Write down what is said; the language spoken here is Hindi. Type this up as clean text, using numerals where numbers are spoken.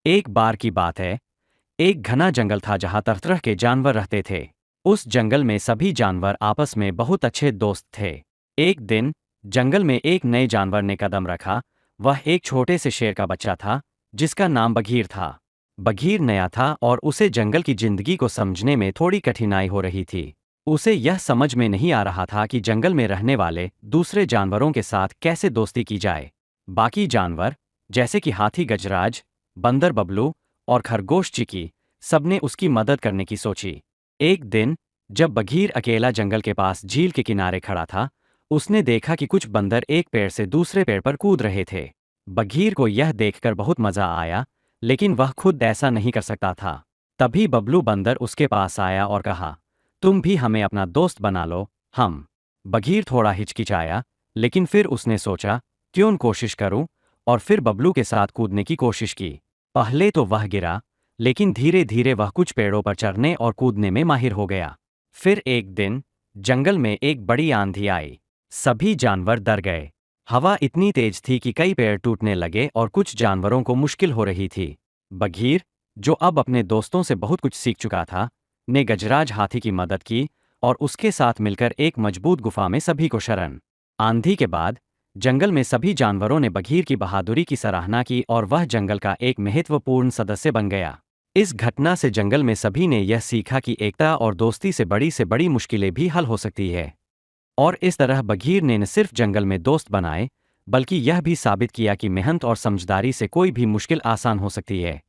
एक बार की बात है। एक घना जंगल था जहाँ तरह तरह के जानवर रहते थे। उस जंगल में सभी जानवर आपस में बहुत अच्छे दोस्त थे। एक दिन जंगल में एक नए जानवर ने कदम रखा। वह एक छोटे से शेर का बच्चा था, जिसका नाम बघीर था। बघीर नया था और उसे जंगल की जिंदगी को समझने में थोड़ी कठिनाई हो रही थी। उसे यह समझ में नहीं आ रहा था कि जंगल में रहने वाले दूसरे जानवरों के साथ कैसे दोस्ती की जाए। बाकी जानवर, जैसे कि हाथी गजराज, बंदर बबलू और खरगोश चिकी, सबने उसकी मदद करने की सोची। एक दिन जब बघीर अकेला जंगल के पास झील के किनारे खड़ा था, उसने देखा कि कुछ बंदर एक पेड़ से दूसरे पेड़ पर कूद रहे थे। बघीर को यह देखकर बहुत मजा आया, लेकिन वह खुद ऐसा नहीं कर सकता था। तभी बबलू बंदर उसके पास आया और कहा, तुम भी हमें अपना दोस्त बना लो। हम बघीर थोड़ा हिचकिचाया, लेकिन फिर उसने सोचा, क्यों न कोशिश करूं, और फिर बबलू के साथ कूदने की कोशिश की। पहले तो वह गिरा, लेकिन धीरे धीरे वह कुछ पेड़ों पर चढ़ने और कूदने में माहिर हो गया। फिर एक दिन जंगल में एक बड़ी आंधी आई। सभी जानवर डर गए। हवा इतनी तेज थी कि कई पेड़ टूटने लगे और कुछ जानवरों को मुश्किल हो रही थी। बघीर, जो अब अपने दोस्तों से बहुत कुछ सीख चुका था, ने गजराज हाथी की मदद की और उसके साथ मिलकर एक मजबूत गुफा में सभी को शरण। आंधी के बाद जंगल में सभी जानवरों ने बघीर की बहादुरी की सराहना की और वह जंगल का एक महत्वपूर्ण सदस्य बन गया। इस घटना से जंगल में सभी ने यह सीखा कि एकता और दोस्ती से बड़ी मुश्किलें भी हल हो सकती है। और इस तरह बघीर ने न सिर्फ जंगल में दोस्त बनाए, बल्कि यह भी साबित किया कि मेहनत और समझदारी से कोई भी मुश्किल आसान हो सकती है।